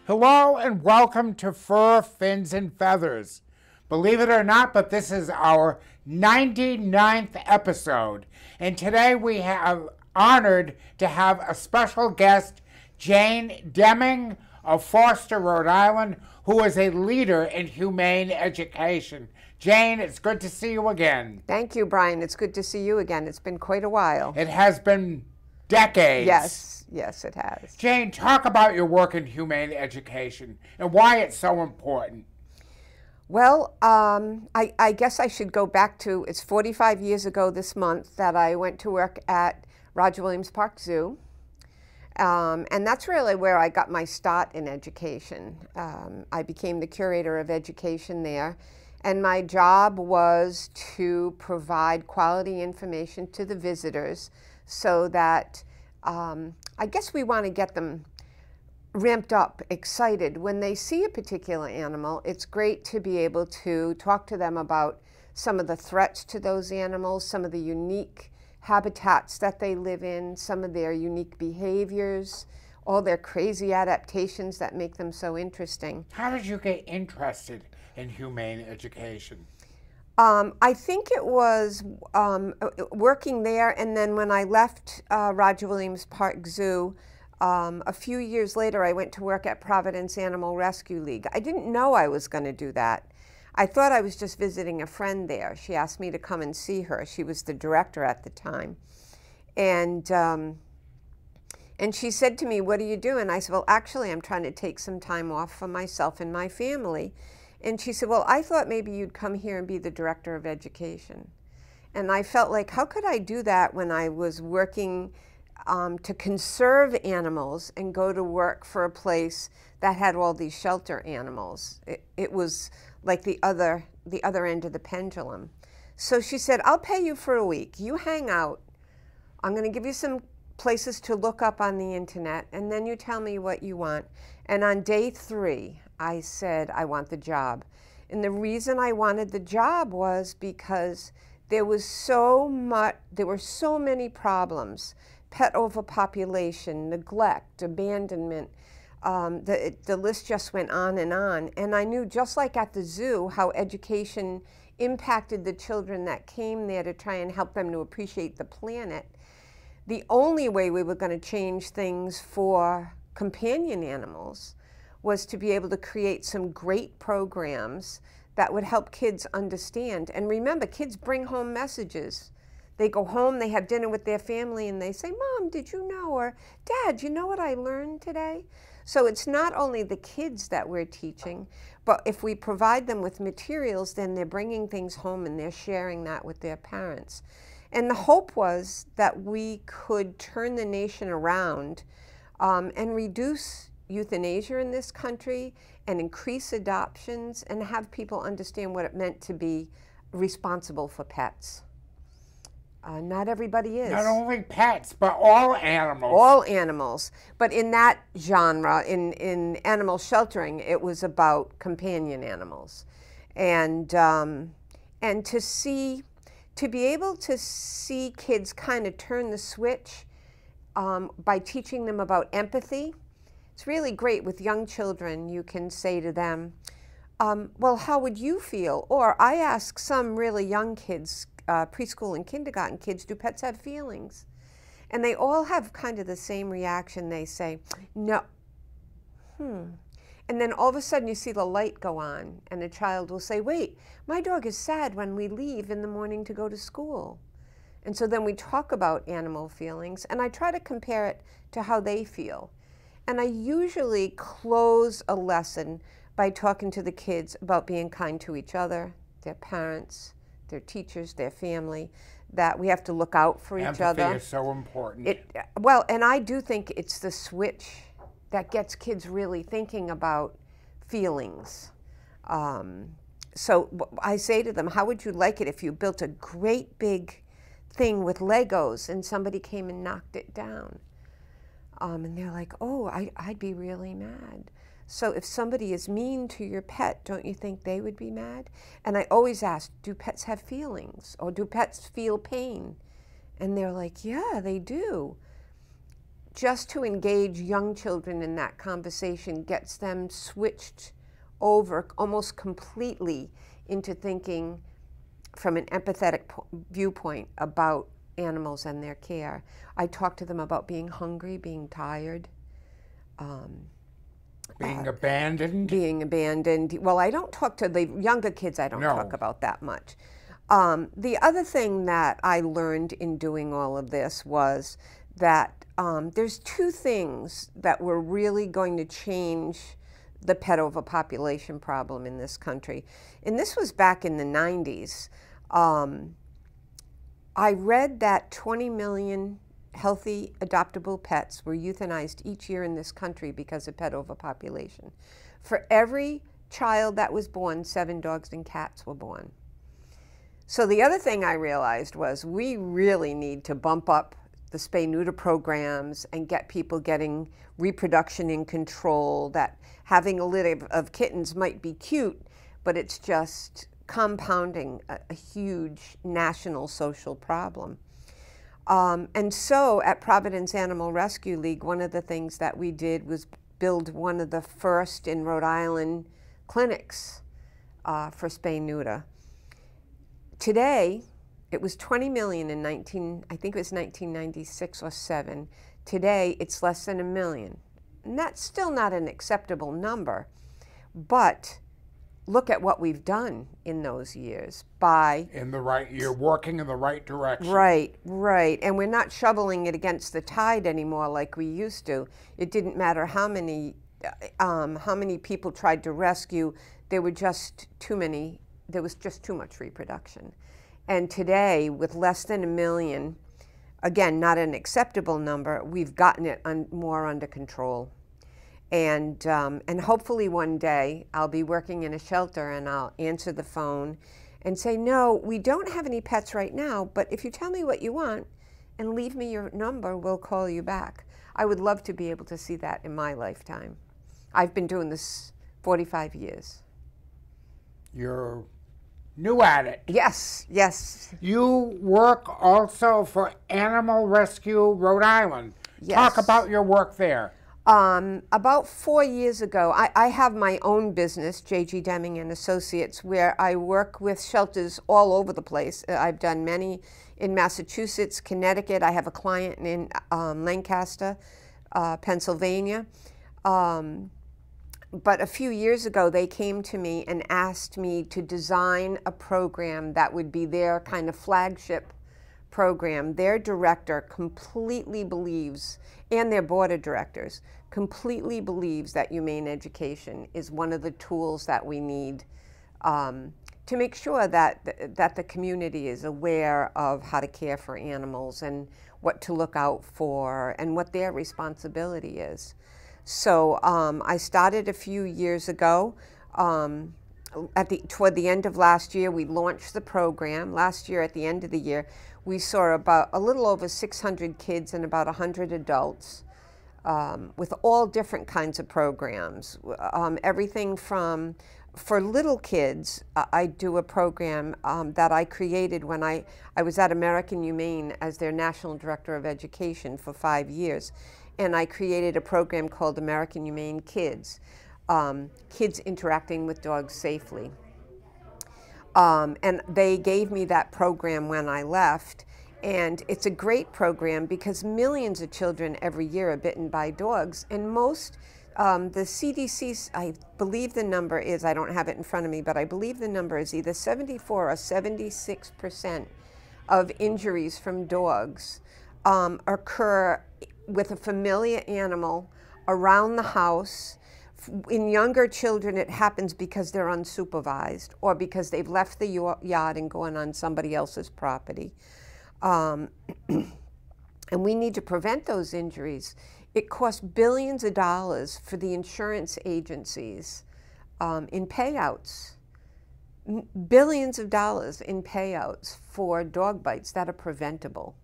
Hello and welcome to Fur, Fins, and Feathers. Believe it or not, but this is our 99th episode. And today we have honored to have a special guest, Jane Deming of Foster, Rhode Island, who is a leader in humane education. Jane, it's good to see you again. Thank you, Brian. It's good to see you again. It's been quite a while. It has been decades. Yes, it has. Jane, talk about your work in humane education and why it's so important. Well, I guess I should go back to, it's 45 years ago this month that I went to work at Roger Williams Park Zoo. And that's really where I got my start in education. I became the curator of education there. And my job was to provide quality information to the visitors so that I guess we want to get them ramped up, excited. When they see a particular animal, it's great to be able to talk to them about some of the threats to those animals, some of the unique habitats that they live in, some of their unique behaviors, all their crazy adaptations that make them so interesting. How did you get interested in humane education? I think it was working there, and then when I left Roger Williams Park Zoo, a few years later I went to work at Providence Animal Rescue League. I didn't know I was going to do that. I thought I was just visiting a friend there. She asked me to come and see her. She was the director at the time. And she said to me, "What are you doing?" I said, "Well, actually, I'm trying to take some time off for myself and my family." And she said, "Well, I thought maybe you'd come here and be the director of education." And I felt like, how could I do that when I was working to conserve animals and go to work for a place that had all these shelter animals? It was like the other end of the pendulum. So she said, "I'll pay you for a week. You hang out. I'm going to give you some places to look up on the internet, and then you tell me what you want." And on day 3, I said, I want the job. And the reason I wanted the job was because there were so many problems: pet overpopulation, neglect, abandonment. The list just went on. And I knew, just like at the zoo, how education impacted the children that came there to try and help them to appreciate the planet. The only way we were going to change things for companion animals was to be able to create some great programs that would help kids understand. And remember, kids bring home messages. They go home, they have dinner with their family, and they say, "Mom, did you know?" Or, "Dad, you know what I learned today?" So it's not only the kids that we're teaching, but if we provide them with materials, then they're bringing things home and they're sharing that with their parents. And the hope was that we could turn the nation around and reduce euthanasia in this country and increase adoptions and have people understand what it meant to be responsible for pets. Not everybody is. Not only pets, but all animals. All animals. But in that genre, in animal sheltering, it was about companion animals. And to be able to see kids kind of turn the switch by teaching them about empathy. It's really great with young children. You can say to them, "Well, how would you feel?" Or I ask some really young kids, preschool and kindergarten kids, "Do pets have feelings?" And they all have kind of the same reaction. They say, "No." And then all of a sudden you see the light go on and the child will say, "Wait, my dog is sad when we leave in the morning to go to school." And so then we talk about animal feelings, and I try to compare it to how they feel. And I usually close a lesson by talking to the kids about being kind to each other, their parents, their teachers, their family, that we have to look out for each other. Empathy is so important. Well, and I do think it's the switch that gets kids really thinking about feelings. So I say to them, how would you like it if you built a great big thing with Legos and somebody came and knocked it down? And they're like, "Oh, I'd be really mad." So if somebody is mean to your pet, don't you think they would be mad? And I always ask, do pets have feelings? Or do pets feel pain? And they're like, "Yeah, they do." just to engage young children in that conversation gets them switched over almost completely into thinking from an empathetic viewpoint about animals and their care. I talk to them about being hungry, being tired, being abandoned. Being abandoned. Well, I don't talk to the younger kids. I don't talk about that much. The other thing that I learned in doing all of this was that there's two things that were really going to change the pet overpopulation problem in this country. And this was back in the 90s. I read that 20 million healthy adoptable pets were euthanized each year in this country because of pet overpopulation. For every child that was born, 7 dogs and cats were born. So the other thing I realized was we really need to bump up the spay-neuter programs and get people getting reproduction in control, that having a litter of kittens might be cute, but it's just compounding a huge national social problem. And so at Providence Animal Rescue League, one of the things that we did was build one of the first in Rhode Island clinics for spay-neuter. Today, it was 20 million in I think it was 1996 or 7. Today, it's less than 1 million. And that's still not an acceptable number, but look at what we've done in those years by... You're working in the right direction. Right, right. And we're not shoveling it against the tide anymore like we used to. It didn't matter how many people tried to rescue, there were just too many, there was just too much reproduction. And today, with less than 1 million, again, not an acceptable number, we've gotten it more under control. And hopefully one day I'll be working in a shelter and I'll answer the phone and say, no, we don't have any pets right now, but if you tell me what you want and leave me your number, we'll call you back. I would love to be able to see that in my lifetime. I've been doing this 45 years. You're new at it. Yes, yes. You work also for Animal Rescue Rhode Island. Yes. Talk about your work there. About 4 years ago, I have my own business, Jane Deming and Associates, where I work with shelters all over the place. I've done many in Massachusetts, Connecticut. I have a client in Lancaster, Pennsylvania. But a few years ago, they came to me and asked me to design a program that would be their kind of flagship program. Their director completely believes, and their board of directors, completely believes that humane education is one of the tools that we need to make sure that the community is aware of how to care for animals and what to look out for and what their responsibility is. So I started a few years ago. Toward the end of last year, we launched the program. Last year, at the end of the year, we saw about a little over 600 kids and about 100 adults with all different kinds of programs. Everything from, for little kids, I do a program that I created when I was at American Humane as their National Director of Education for 5 years. And I created a program called American Humane Kids, kids interacting with dogs safely. And they gave me that program when I left. And it's a great program because millions of children every year are bitten by dogs. And most, the CDC, I believe the number is, I don't have it in front of me, but I believe the number is either 74 or 76% of injuries from dogs occur with a familiar animal around the house. In younger children, it happens because they're unsupervised or because they've left the yard and gone on somebody else's property. And we need to prevent those injuries. It costs billions of dollars for the insurance agencies in payouts. Billions of dollars in payouts for dog bites that are preventable.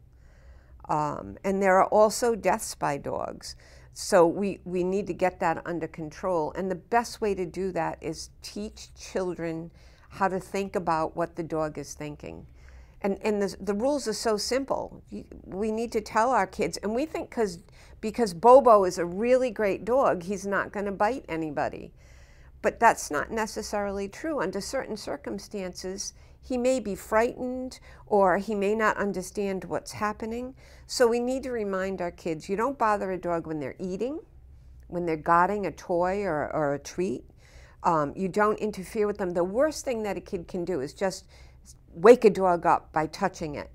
And there are also deaths by dogs. So we need to get that under control. And the best way to do that is teach children how to think about what the dog is thinking. And the rules are so simple. We need to tell our kids, and we think because Bobo is a really great dog, he's not going to bite anybody. But that's not necessarily true. Under certain circumstances, he may be frightened or he may not understand what's happening. So we need to remind our kids, you don't bother a dog when they're eating, when they're guarding a toy or a treat. You don't interfere with them. The worst thing that a kid can do is just wake a dog up by touching it.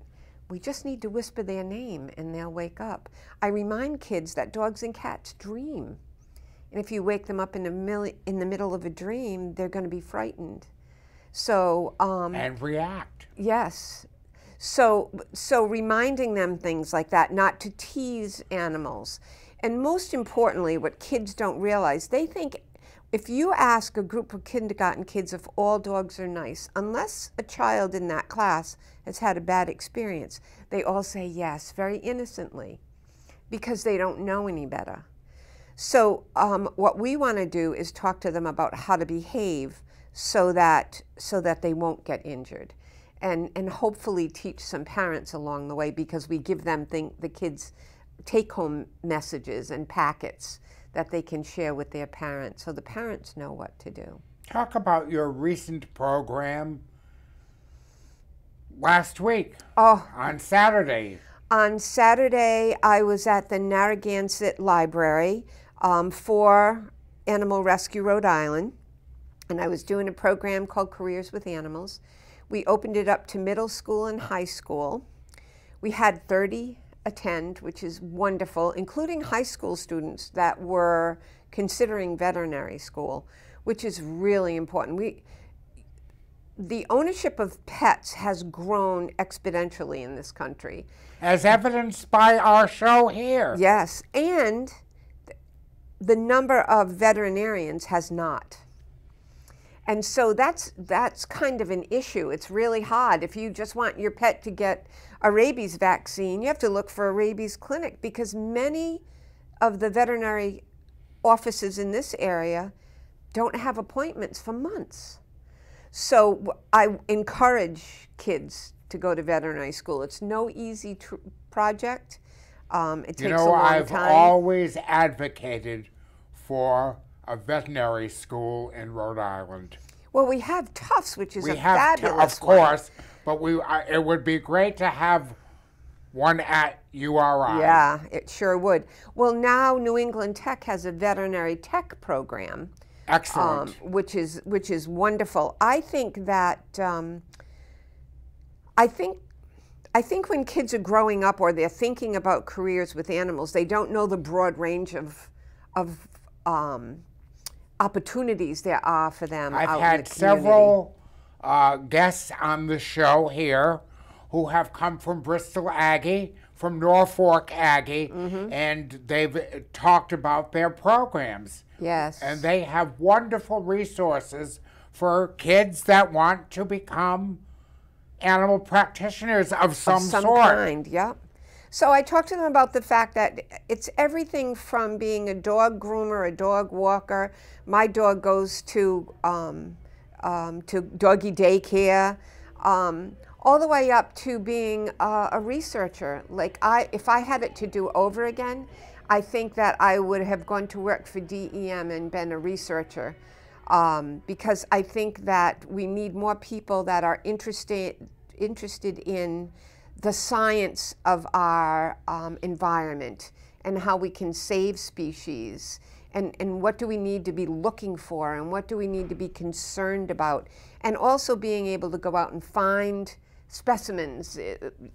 We just need to whisper their name and they'll wake up. I remind kids that dogs and cats dream. And if you wake them up in the middle of a dream, they're going to be frightened. So and react. Yes. So reminding them things like that, not to tease animals. And most importantly, what kids don't realize, they think if you ask a group of kindergarten kids if all dogs are nice, unless a child in that class has had a bad experience, they all say yes, very innocently, because they don't know any better. So what we want to do is talk to them about how to behave so that they won't get injured, and hopefully teach some parents along the way, because we give them the kids take-home messages and packets that they can share with their parents, so the parents know what to do. Talk about your recent program last week. On Saturday. On Saturday, I was at the Narragansett Library for Animal Rescue Rhode Island, and I was doing a program called Careers with Animals. We opened it up to middle school and high school. We had 30 attend, which is wonderful, including high school students that were considering veterinary school, which is really important. The ownership of pets has grown exponentially in this country. As evidenced by our show here. Yes, and the number of veterinarians has not. And so that's kind of an issue. It's really hard. If you just want your pet to get a rabies vaccine, you have to look for a rabies clinic, because many of the veterinary offices in this area don't have appointments for months. So I encourage kids to go to veterinary school. It's no easy project. It takes a long time. I've always advocated for a veterinary school in Rhode Island. Well, we have Tufts, which is a fabulous of course, but it would be great to have one at URI. Yeah, it sure would. Well, now New England Tech has a veterinary tech program. Excellent. Which is wonderful. I think that I think when kids are growing up or they're thinking about careers with animals, they don't know the broad range of opportunities there are for them. I've had several guests on the show here who have come from Bristol Aggie, from Norfolk Aggie, and they've talked about their programs. Yes. And they have wonderful resources for kids that want to become animal practitioners of some sort. Kind, yeah. So I talked to them about the fact that it's everything from being a dog groomer, a dog walker. My dog goes to doggy daycare, all the way up to being a researcher. Like if I had it to do over again, I think that I would have gone to work for DEM and been a researcher, because I think that we need more people that are interested in the science of our environment and how we can save species, and what do we need to be looking for, and what do we need to be concerned about, and also being able to go out and find specimens,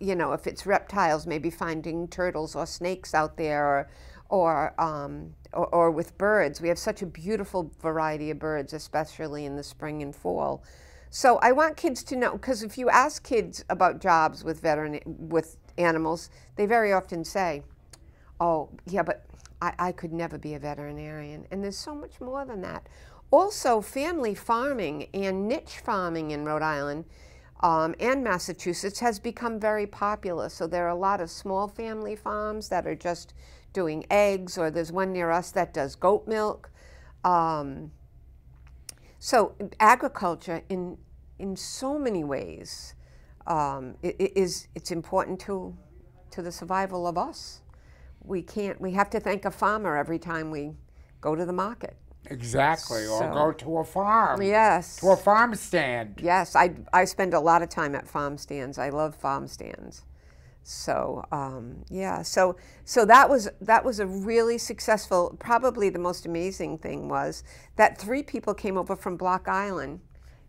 you know, if it's reptiles, maybe finding turtles or snakes out there, or with birds. We have such a beautiful variety of birds, especially in the spring and fall. So I want kids to know, because if you ask kids about jobs with animals, they very often say, oh, yeah, but I could never be a veterinarian. And there's so much more than that. Also, family farming and niche farming in Rhode Island and Massachusetts has become very popular. So there are a lot of small family farms that are just doing eggs, or there's one near us that does goat milk. So agriculture in so many ways it's important to the survival of us. We have to thank a farmer every time we go to the market. Exactly, or go to a farm. Yes. To a farm stand. Yes, I spend a lot of time at farm stands. I love farm stands. So yeah, so that was a really successful. Probably the most amazing thing was that 3 people came over from Block Island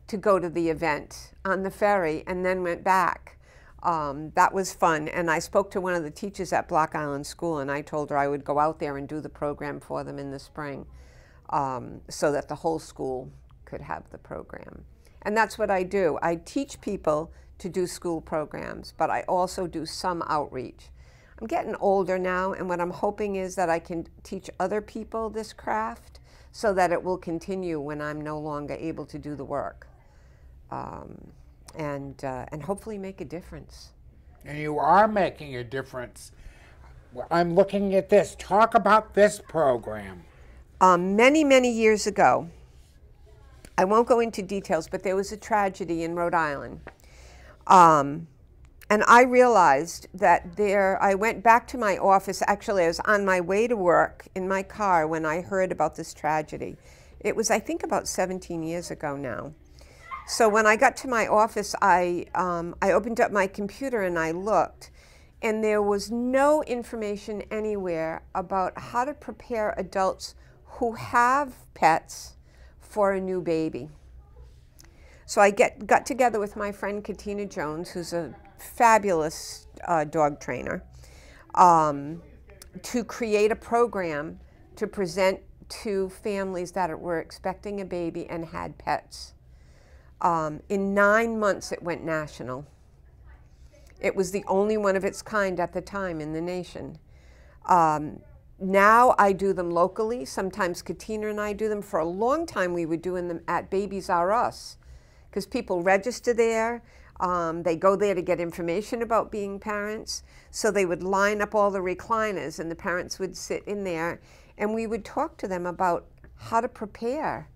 to go to the event on the ferry and then went back. That was fun, and I spoke to one of the teachers at Block Island School, and I told her I would go out there and do the program for them in the spring, so that the whole school could have the program. And that's what I do. I teach people to do school programs, but I also do some outreach. I'm getting older now, and what I'm hoping is that I can teach other people this craft so that it will continue when I'm no longer able to do the work, and hopefully make a difference. And you are making a difference. I'm looking at this. Talk about this program. Many, many years ago, I won't go into details, but there was a tragedy in Rhode Island. And I realized that I went back to my office. Actually, I was on my way to work in my car when I heard about this tragedy. It was, I think, about 17 years ago now. So when I got to my office, I opened up my computer and I looked, and there was no information anywhere about how to prepare adults who have pets for a new baby. So I got together with my friend Katina Jones, who's a fabulous dog trainer, to create a program to present to families that were expecting a baby and had pets. In 9 months, it went national. It was the only one of its kind at the time in the nation. Now I do them locally. Sometimes Katina and I do them. For a long time, we were doing them at Babies R Us, because people register there. They go there to get information about being parents. So they would line up all the recliners, and the parents would sit in there, and we would talk to them about how to prepare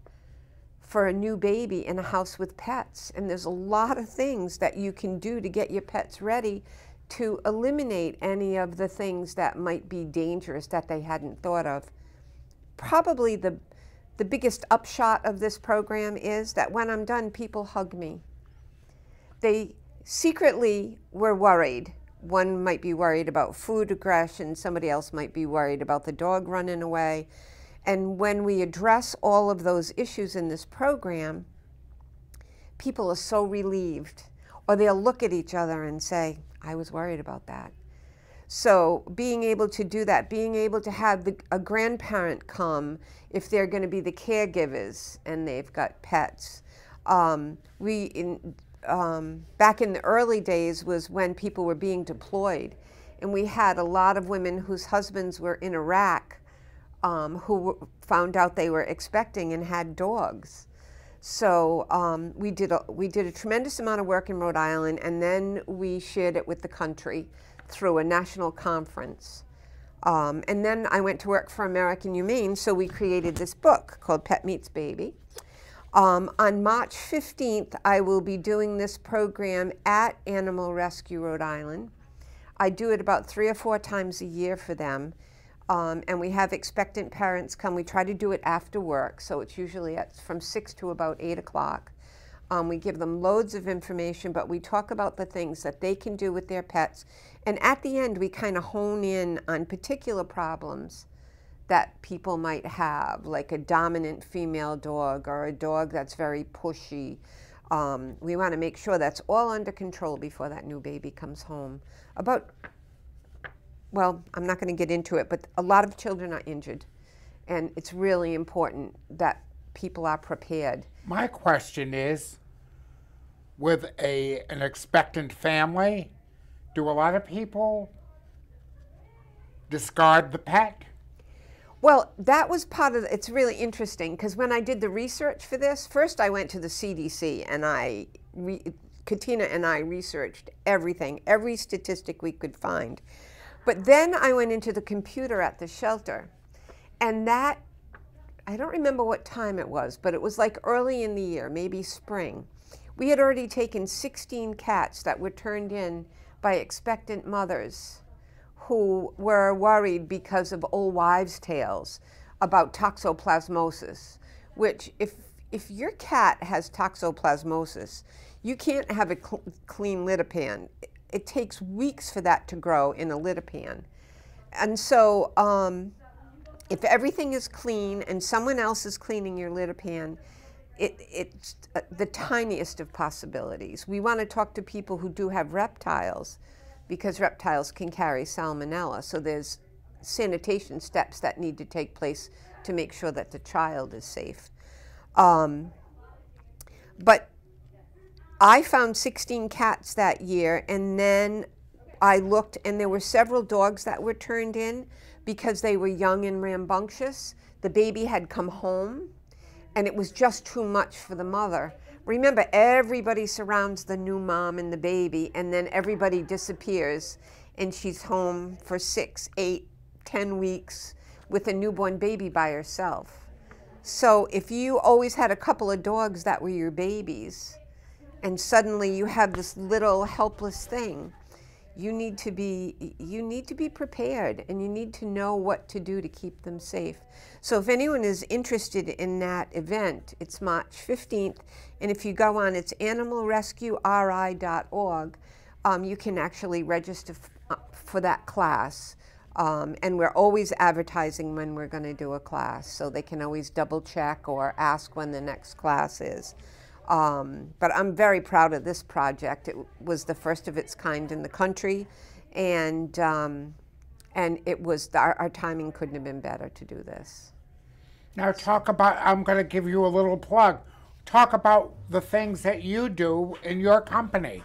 for a new baby in a house with pets. And there's a lot of things that you can do to get your pets ready to eliminate any of the things that might be dangerous that they hadn't thought of. Probably the biggest upshot of this program is that when I'm done, people hug me. They secretly were worried. One might be worried about food aggression, somebody else might be worried about the dog running away. And when we address all of those issues in this program, people are so relieved. Or they'll look at each other and say, I was worried about that. So being able to do that, being able to have a grandparent come if they're going to be the caregivers and they've got pets. Back in the early days was when people were being deployed, and we had a lot of women whose husbands were in Iraq who found out they were expecting and had dogs. So we did a tremendous amount of work in Rhode Island, and then we shared it with the country through a national conference. And then I went to work for American Humane, so we created this book called Pet Meets Baby. On March 15th, I will be doing this program at Animal Rescue Rhode Island. I do it about 3 or 4 times a year for them. And we have expectant parents come. We try to do it after work, so it's usually from 6 to about 8 o'clock. We give them loads of information, but we talk about the things that they can do with their pets. And at the end, we kind of hone in on particular problems that people might have, like a dominant female dog or a dog that's very pushy. We want to make sure that's all under control before that new baby comes home. Well, I'm not going to get into it, but a lot of children are injured, and it's really important that people are prepared. My question is, with an expectant family, do a lot of people discard the pet? Well, that was part of it's really interesting, because when I did the research for this, first I went to the CDC, and Katina and I researched everything, every statistic we could find. But then I went into the computer at the shelter, and I don't remember what time it was, but it was like early in the year, maybe spring. We had already taken 16 cats that were turned in by expectant mothers who were worried because of old wives' tales about toxoplasmosis, which if your cat has toxoplasmosis, you can't have a clean litter pan. It takes weeks for that to grow in a litter pan. And so if everything is clean and someone else is cleaning your litter pan, it's the tiniest of possibilities. We want to talk to people who do have reptiles, because reptiles can carry salmonella. So there's sanitation steps that need to take place to make sure that the child is safe. But I found 16 cats that year, and then I looked, and there were several dogs that were turned in because they were young and rambunctious. The baby had come home, and it was just too much for the mother. Remember, everybody surrounds the new mom and the baby, and then everybody disappears, and she's home for 6, 8, 10 weeks with a newborn baby by herself. So if you always had a couple of dogs that were your babies, and suddenly you have this little helpless thing, you need to be prepared, and you need to know what to do to keep them safe. So if anyone is interested in that event, it's March 15th, and if you go on, it's animalrescueri.org, you can actually register for that class. And we're always advertising when we're going to do a class, so they can always double check or ask when the next class is. But I'm very proud of this project. It was the first of its kind in the country, and it was, our timing couldn't have been better to do this. Now talk about, I'm going to give you a little plug. Talk about the things that you do in your company.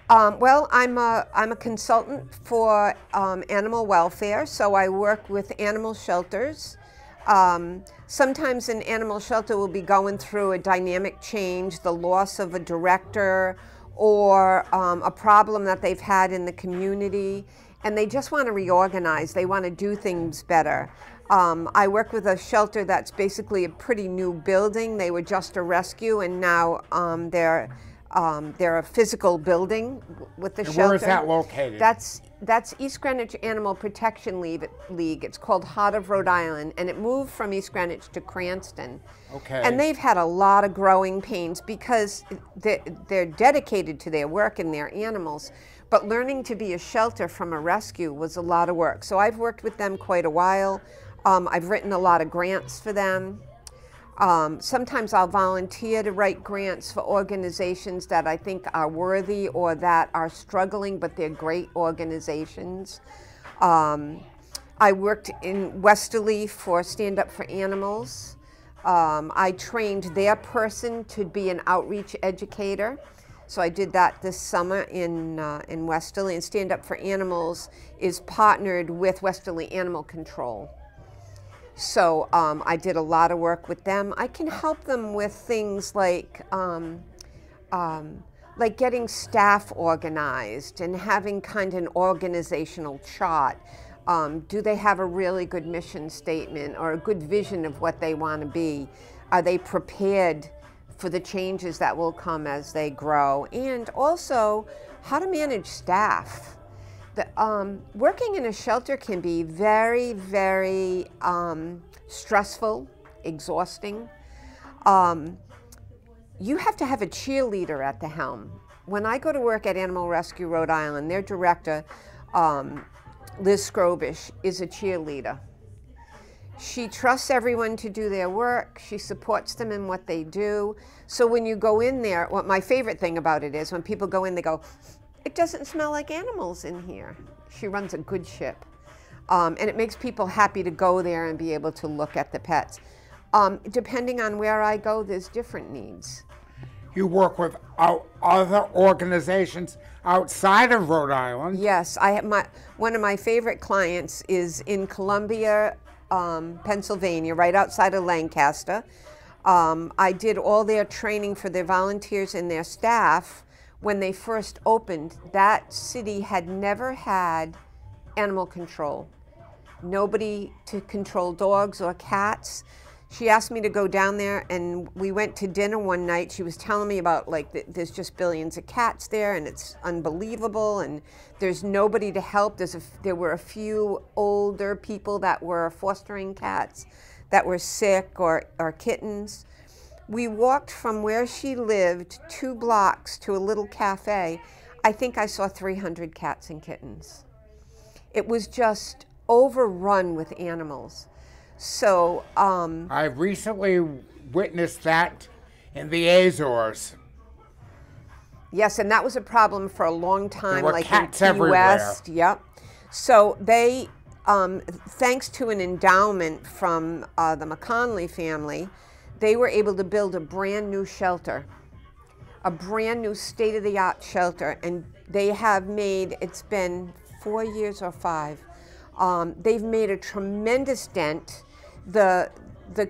Well, I'm a consultant for animal welfare, so I work with animal shelters. Sometimes an animal shelter will be going through a dynamic change, the loss of a director, or a problem that they've had in the community, and they just want to reorganize. They want to do things better. I work with a shelter that's basically a pretty new building. They were just a rescue, and now they're a physical building with the shelter. Where is that located? That's East Greenwich Animal Protection League. It's called Heart of Rhode Island, and it moved from East Greenwich to Cranston. Okay. And they've had a lot of growing pains because they're dedicated to their work and their animals, but learning to be a shelter from a rescue was a lot of work. So I've worked with them quite a while. I've written a lot of grants for them. Sometimes I'll volunteer to write grants for organizations that I think are worthy or that are struggling, but they're great organizations. I worked in Westerly for Stand Up for Animals. I trained their person to be an outreach educator. So I did that this summer in Westerly, and Stand Up for Animals is partnered with Westerly Animal Control. So I did a lot of work with them. I can help them with things like getting staff organized and having kind of an organizational chart. Do they have a really good mission statement or a good vision of what they want to be? Are they prepared for the changes that will come as they grow? And also, how to manage staff. Working in a shelter can be very, very stressful, exhausting. You have to have a cheerleader at the helm. When I go to work at Animal Rescue Rhode Island, their director, Liz Scrobish, is a cheerleader. She trusts everyone to do their work. She supports them in what they do. So when you go in there, what my favorite thing about it is when people go in, they go, "It doesn't smell like animals in here." She runs a good ship. And it makes people happy to go there and be able to look at the pets. Depending on where I go, there's different needs. You work with other organizations outside of Rhode Island? Yes, one of my favorite clients is in Columbia, Pennsylvania, right outside of Lancaster. I did all their training for their volunteers and their staff. When they first opened, that city had never had animal control. Nobody to control dogs or cats. She asked me to go down there, and we went to dinner one night. She was telling me about, like, there's just billions of cats there, and it's unbelievable, and there's nobody to help. There were a few older people that were fostering cats that were sick, or kittens. We walked from where she lived 2 blocks to a little cafe. I think I saw 300 cats and kittens. It was just overrun with animals. So I recently witnessed that in the Azores. Yes, and that was a problem for a long time, there were like cats in Key everywhere. West. Yep. So they, thanks to an endowment from the McConley family, they were able to build a brand new shelter, a brand new state-of-the-art shelter, and they have made, it's been 4 years or 5, they've made a tremendous dent. The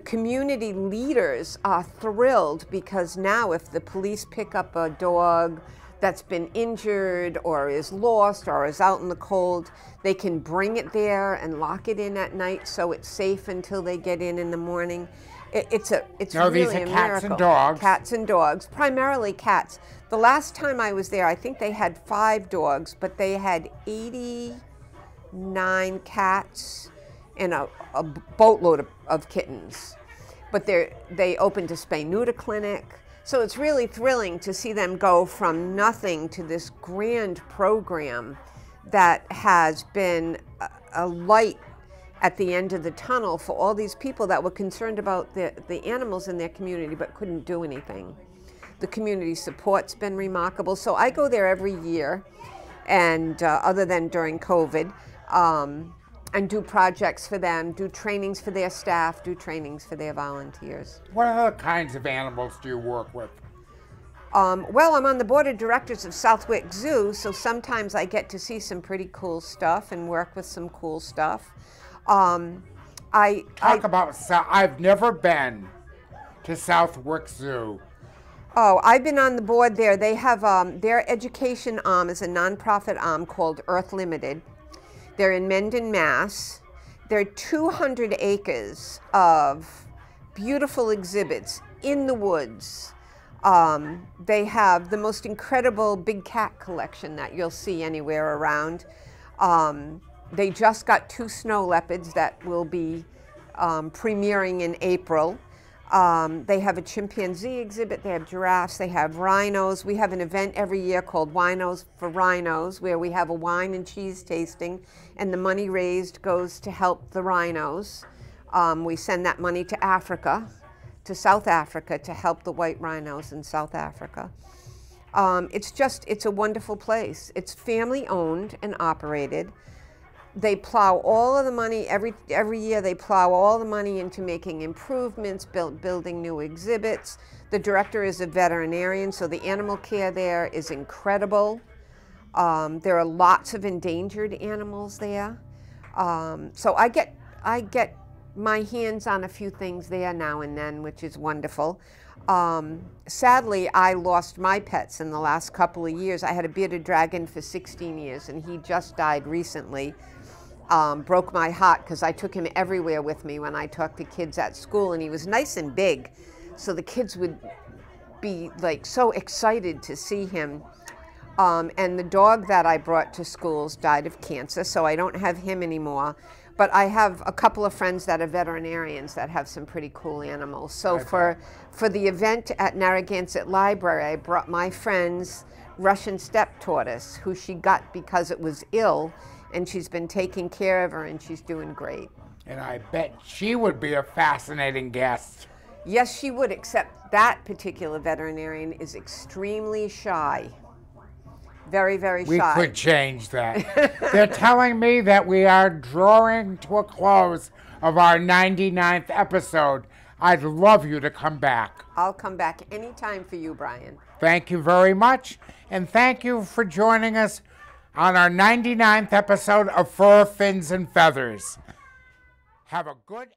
community leaders are thrilled because now if the police pick up a dog that's been injured or is lost or is out in the cold, they can bring it there and lock it in at night so it's safe until they get in the morning. It's No, really these are a cats miracle. and dogs. Cats and dogs, primarily cats. The last time I was there, I think they had 5 dogs, but they had 89 cats and a boatload of kittens. But they opened a spay-neuter clinic. So it's really thrilling to see them go from nothing to this grand program that has been a light at the end of the tunnel for all these people that were concerned about the animals in their community but couldn't do anything. The community support's been remarkable. So I go there every year, and other than during COVID, and do projects for them, do trainings for their staff, do trainings for their volunteers. What other kinds of animals do you work with? Well, I'm on the board of directors of Southwick Zoo, so sometimes I get to see some pretty cool stuff and work with some cool stuff. I've never been to Southwick Zoo. Oh, I've been on the board there. They have their education arm is a nonprofit arm called Earth Limited. They're in Mendon, Mass. There are 200 acres of beautiful exhibits in the woods. They have the most incredible big cat collection that you'll see anywhere around. They just got 2 snow leopards that will be premiering in April. They have a chimpanzee exhibit, they have giraffes, they have rhinos. We have an event every year called Winos for Rhinos, where we have a wine and cheese tasting, and the money raised goes to help the rhinos. We send that money to Africa, to South Africa, to help the white rhinos in South Africa. It's a wonderful place. It's family owned and operated. They plow all of the money, every year they plow all the money into making improvements, building new exhibits. The director is a veterinarian, so the animal care there is incredible. There are lots of endangered animals there. So I get my hands on a few things there now and then, which is wonderful. Sadly, I lost my pets in the last couple of years. I had a bearded dragon for 16 years, and he just died recently. Broke my heart because I took him everywhere with me when I talked to kids at school, and he was nice and big, so the kids would be like so excited to see him. And the dog that I brought to schools died of cancer, so I don't have him anymore. But I have a couple of friends that are veterinarians that have some pretty cool animals. So for the event at Narragansett Library, I brought my friend's Russian steppe tortoise, who she got because it was ill, and she's been taking care of her, and she's doing great. And I bet she would be a fascinating guest. Yes, she would, except that particular veterinarian is extremely shy. Very, very shy. We could change that. They're telling me that we are drawing to a close of our 99th episode. I'd love you to come back. I'll come back anytime for you, Brian. Thank you very much, and thank you for joining us on our 99th episode of Fur, Fins, and Feathers. Have a good